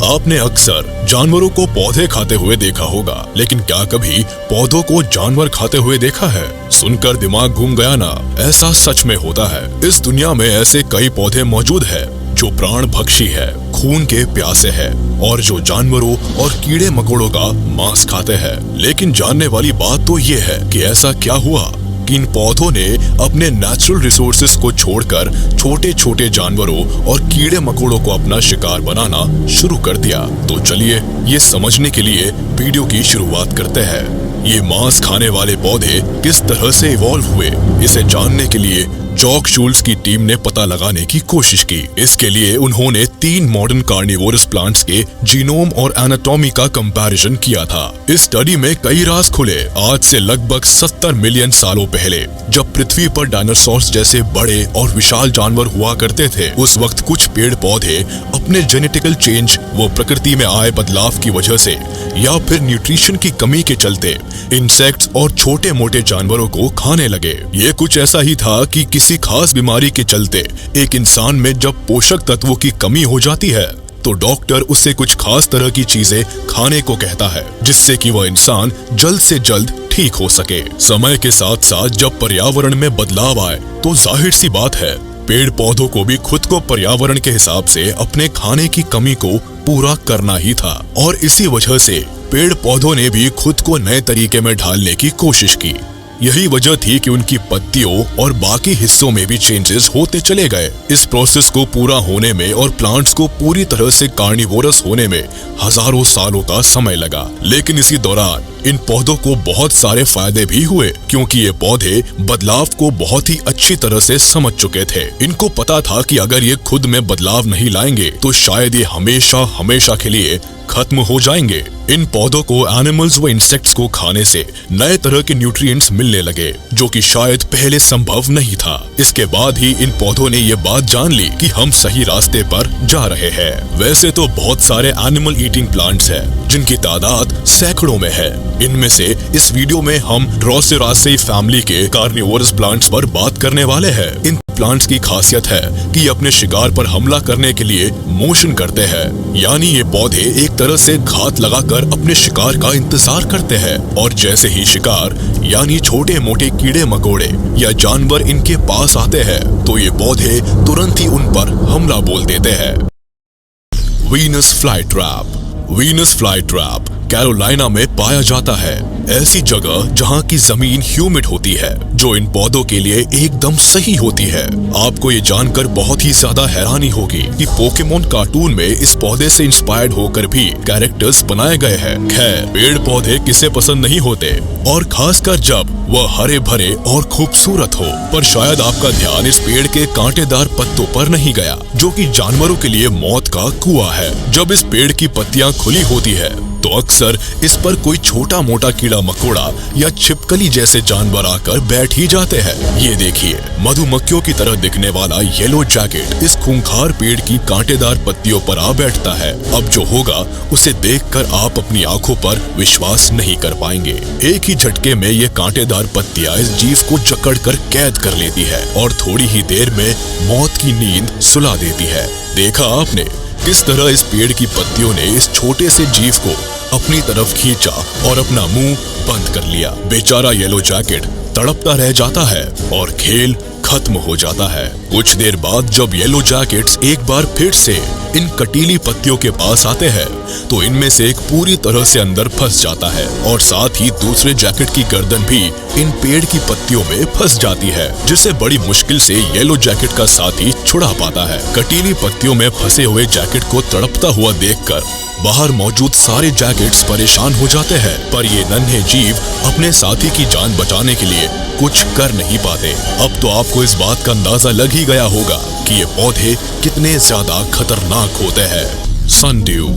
आपने अक्सर जानवरों को पौधे खाते हुए देखा होगा, लेकिन क्या कभी पौधों को जानवर खाते हुए देखा है? सुनकर दिमाग घूम गया ना? ऐसा सच में होता है। इस दुनिया में ऐसे कई पौधे मौजूद हैं जो प्राण भक्षी है, खून के प्यासे है और जो जानवरों और कीड़े मकोड़ों का मांस खाते हैं। लेकिन जानने वाली बात तो ये है कि ऐसा क्या हुआ कि इन पौधों ने अपने नेचुरल रिसोर्सेज को छोड़कर छोटे छोटे जानवरों और कीड़े मकोड़ों को अपना शिकार बनाना शुरू कर दिया। तो चलिए ये समझने के लिए वीडियो की शुरुआत करते हैं। ये मांस खाने वाले पौधे किस तरह से इवॉल्व हुए, इसे जानने के लिए जॉक शूल्स की टीम ने पता लगाने की कोशिश की। इसके लिए उन्होंने 3 मॉडर्न कार्निवोरस प्लांट्स के जीनोम और एनाटॉमी का कंपैरिजन किया था। इस स्टडी में कई राज खुले। आज से लगभग 70 मिलियन सालों पहले, जब पृथ्वी पर डायनासोर्स जैसे बड़े और विशाल जानवर हुआ करते थे, उस वक्त कुछ पेड़ पौधे अपने जेनेटिकल चेंज व प्रकृति में आए बदलाव की वजह से या फिर न्यूट्रिशन की कमी के चलते इंसेक्ट्स और छोटे मोटे जानवरों को खाने लगे। ये कुछ ऐसा ही था कि किसी खास बीमारी के चलते एक इंसान में जब पोषक तत्वों की कमी हो जाती है तो डॉक्टर उससे कुछ खास तरह की चीजें खाने को कहता है, जिससे कि वह इंसान जल्द से जल्द ठीक हो सके। समय के साथ साथ जब पर्यावरण में बदलाव आए तो जाहिर सी बात है, पेड़ पौधों को भी खुद को पर्यावरण के हिसाब से अपने खाने की कमी को पूरा करना ही था और इसी वजह से पेड़ पौधों ने भी खुद को नए तरीके में ढालने की कोशिश की। यही वजह थी कि उनकी पत्तियों और बाकी हिस्सों में भी चेंजेस होते चले गए। इस प्रोसेस को पूरा होने में और प्लांट्स को पूरी तरह से कार्निवोरस होने में हजारों सालों का समय लगा। लेकिन इसी दौरान इन पौधों को बहुत सारे फायदे भी हुए, क्योंकि ये पौधे बदलाव को बहुत ही अच्छी तरह से समझ चुके थे। इनको पता था कि अगर ये खुद में बदलाव नहीं लाएंगे तो शायद ये हमेशा हमेशा के लिए खत्म हो जाएंगे। इन पौधों को एनिमल्स व इंसेक्ट्स को खाने से नए तरह के न्यूट्रिएंट्स मिलने लगे, जो कि शायद पहले संभव नहीं था। इसके बाद ही इन पौधों ने ये बात जान ली कि हम सही रास्ते पर जा रहे हैं। वैसे तो बहुत सारे एनिमल ईटिंग प्लांट्स हैं, जिनकी तादाद सैकड़ों में है। इनमें से इस वीडियो में हम ड्रोसेरासी फैमिली के कार्निवोरस प्लांट्स पर बात करने वाले हैं। इन प्लांट्स की खासियत है कि ये अपने शिकार पर हमला करने के लिए मोशन करते हैं, यानी ये पौधे एक तरह से घात लगाकर अपने शिकार का इंतजार करते हैं और जैसे ही शिकार यानी छोटे मोटे कीड़े मकोड़े या जानवर इनके पास आते हैं तो ये पौधे तुरंत ही उन पर हमला बोल देते हैं। Venus fly trap. Venus fly trap Carolina में पाया जाता है, ऐसी जगह जहां की जमीन ह्यूमिड होती है, जो इन पौधों के लिए एकदम सही होती है। आपको ये जानकर बहुत ही ज्यादा हैरानी होगी कि पोकेमोन कार्टून में इस पौधे से इंस्पायर्ड होकर भी कैरेक्टर्स बनाए गए हैं। खैर, पेड़ पौधे किसे पसंद नहीं होते, और खासकर जब वह हरे भरे और खूबसूरत हो। पर शायद आपका ध्यान इस पेड़ के कांटेदार पत्तों पर नहीं गया, जो कि जानवरों के लिए मौत का कुआं है। जब इस पेड़ की पत्तियां खुली होती है तो अक्सर इस पर कोई छोटा मोटा कीड़ा मकोड़ा या छिपकली जैसे जानवर आकर बैठ ही जाते हैं। ये देखिए, मधुमक्खियों की तरह दिखने वाला येलो जैकेट इस खूंखार पेड़ की कांटेदार पत्तियों पर आ बैठता है। अब जो होगा उसे देखकर आप अपनी आंखों पर विश्वास नहीं कर पाएंगे। एक ही झटके में ये कांटेदार पत्तियां इस जीव को जकड़कर कैद कर लेती है और थोड़ी ही देर में मौत की नींद सुला देती है। देखा आपने किस तरह इस पेड़ की पत्तियों ने इस छोटे से जीव को अपनी तरफ खींचा और अपना मुंह बंद कर लिया। बेचारा येलो जैकेट तड़पता रह जाता है और खेल खत्म हो जाता है। कुछ देर बाद जब येलो जैकेट्स एक बार फिर से इन कटीली पत्तियों के पास आते हैं तो इनमें से एक पूरी तरह से अंदर फंस जाता है और साथ ही दूसरे जैकेट की गर्दन भी इन पेड़ की पत्तियों में फंस जाती है, जिससे बड़ी मुश्किल से येलो जैकेट का साथी छुड़ा पाता है। कटीली पत्तियों में फंसे हुए जैकेट को तड़पता हुआ देखकर बाहर मौजूद सारे जैकेट्स परेशान हो जाते हैं, पर ये नन्हे जीव अपने साथी की जान बचाने के लिए कुछ कर नहीं पाते। अब तो आपको इस बात का अंदाजा लग ही गया होगा कि ये पौधे कितने ज्यादा खतरनाक होते हैं। सनड्यू।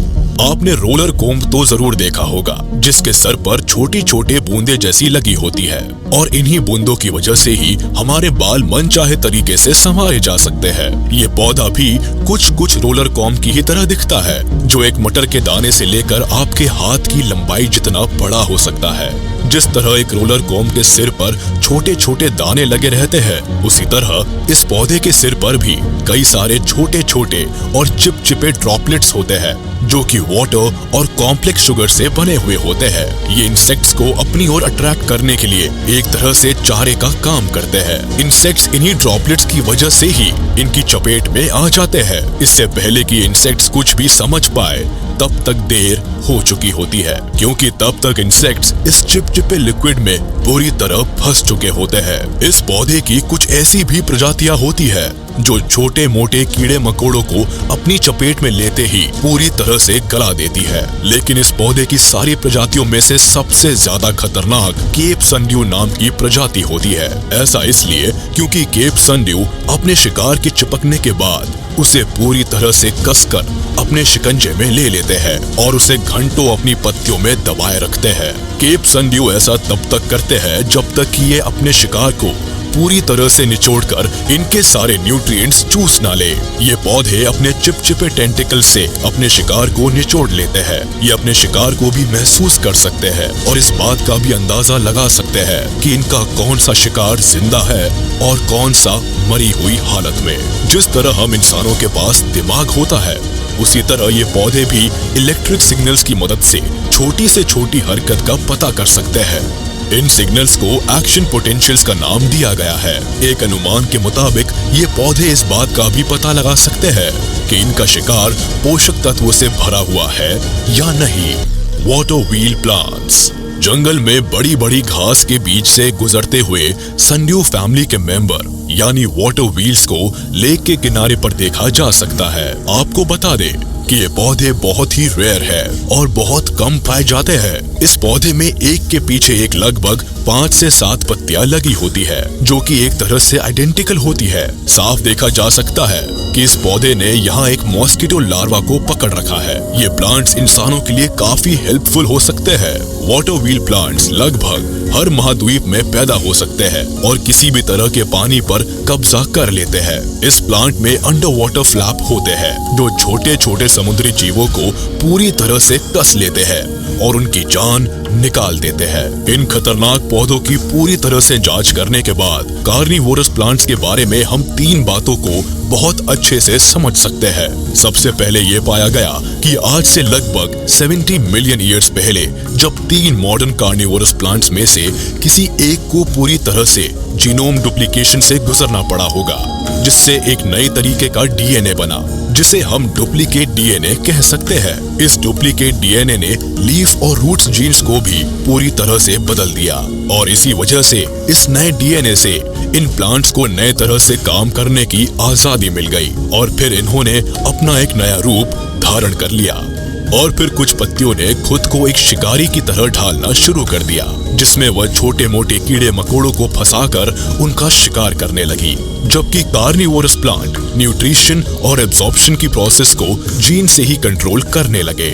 आपने रोलर कोम्ब तो जरूर देखा होगा, जिसके सर पर छोटी छोटी बूंदे जैसी लगी होती है, और इन्हीं बूंदों की वजह से ही हमारे बाल मनचाहे तरीके से संवारे जा सकते हैं। ये पौधा भी कुछ रोलर कोम्ब की ही तरह दिखता है, जो एक मटर के दाने से लेकर आपके हाथ की लंबाई जितना बड़ा हो सकता है। जिस तरह एक रोलर कोम्ब के सिर पर छोटे छोटे दाने लगे रहते हैं, उसी तरह इस पौधे के सिर पर भी कई सारे छोटे छोटे और चिपचिपे ड्रॉपलेट्स होते हैं, जो कि वाटर और कॉम्प्लेक्स शुगर से बने हुए होते हैं। ये इंसेक्ट्स को अपनी ओर अट्रैक्ट करने के लिए एक तरह से चारे का काम करते हैं। इंसेक्ट्स इन्हीं ड्रॉपलेट्स की वजह से ही इनकी चपेट में आ जाते हैं। इससे पहले कि इंसेक्ट्स कुछ भी समझ पाए तब तक देर हो चुकी होती है, क्योंकि तब तक इंसेक्ट्स इस चिपचिपे लिक्विड में पूरी तरह फंस चुके होते हैं। इस पौधे की कुछ ऐसी भी प्रजातियां होती है जो छोटे मोटे कीड़े मकोड़ों को अपनी चपेट में लेते ही पूरी तरह से गला देती है। लेकिन इस पौधे की सारी प्रजातियों में से सबसे ज्यादा खतरनाक केप सनड्यू नाम की प्रजाति होती है। ऐसा इसलिए क्योंकि केप सनड्यू अपने शिकार के चिपकने के बाद उसे पूरी तरह से कसकर अपने शिकंजे में ले लेते हैं और उसे घंटों अपनी पत्तियों में दबाए रखते हैं। केप सनड्यू ऐसा तब तक करते हैं जब तक कि ये अपने शिकार को पूरी तरह से निचोड़कर इनके सारे न्यूट्रिएंट्स चूस ना ले। ये पौधे अपने चिपचिपे टेंटिकल से अपने शिकार को निचोड़ लेते हैं। ये अपने शिकार को भी महसूस कर सकते हैं और इस बात का भी अंदाजा लगा सकते हैं कि इनका कौन सा शिकार जिंदा है और कौन सा मरी हुई हालत में। जिस तरह हम इंसानों के पास दिमाग होता है, उसी तरह ये पौधे भी इलेक्ट्रिक सिग्नल्स की मदद से छोटी से छोटी हरकत का पता कर सकते हैं। इन सिग्नल्स को एक्शन पोटेंशियल्स का नाम दिया गया है। एक अनुमान के मुताबिक ये पौधे इस बात का भी पता लगा सकते हैं कि इनका शिकार पोषक तत्वों से भरा हुआ है या नहीं। Water wheel plants. जंगल में बड़ी बड़ी घास के बीच से गुजरते हुए सनड्यू फैमिली के मेंबर यानी वाटर व्हील्स को लेक के किनारे पर देखा जा सकता है। आपको बता दें कि ये पौधे बहुत ही रेयर है और बहुत कम पाए जाते हैं। इस पौधे में एक के पीछे एक लगभग 5 से 7 पत्तियां लगी होती है, जो कि एक तरह से आइडेंटिकल होती है। साफ देखा जा सकता है कि इस पौधे ने यहाँ एक मॉस्किटो लार्वा को पकड़ रखा है। ये प्लांट्स इंसानों के लिए काफी हेल्पफुल हो सकते हैं। वाटर व्हील प्लांट्स लगभग हर महाद्वीप में पैदा हो सकते हैं और किसी भी तरह के पानी पर कब्जा कर लेते हैं। इस प्लांट में अंडर वाटर फ्लैप होते हैं जो छोटे छोटे समुद्री जीवों को पूरी तरह से कस लेते हैं और उनकी जान निकाल देते हैं। इन खतरनाक पौधों की पूरी तरह से जांच करने के बाद कार्निवोरस प्लांट्स के बारे में हम 3 बातों को बहुत अच्छे से समझ सकते हैं। सबसे पहले ये पाया गया कि आज से लगभग 70 मिलियन ईयर्स पहले जब 3 मॉडर्न कार्निवोरस प्लांट्स में से किसी एक को पूरी तरह से जीनोम डुप्लीकेशन से गुजरना पड़ा होगा, जिससे एक नए तरीके का डीएनए बना, जिसे हम डुप्लीकेट डीएनए कह सकते हैं। इस डुप्लीकेट डीएनए ने लीफ और रूट्स जीन्स को भी पूरी तरह से बदल दिया और इसी वजह से इस नए डीएनए से इन प्लांट्स को नए तरह से काम करने की आजादी मिल गई और फिर इन्होंने अपना एक नया रूप धारण कर लिया। और फिर कुछ पत्तियों ने खुद को एक शिकारी की तरह ढालना शुरू कर दिया, जिसमें वह छोटे मोटे कीड़े मकोड़ों को फंसाकर उनका शिकार करने लगी, जबकि कार्निवोरस प्लांट न्यूट्रिशन और एब्जॉर्प्शन की प्रोसेस को जीन से ही कंट्रोल करने लगे।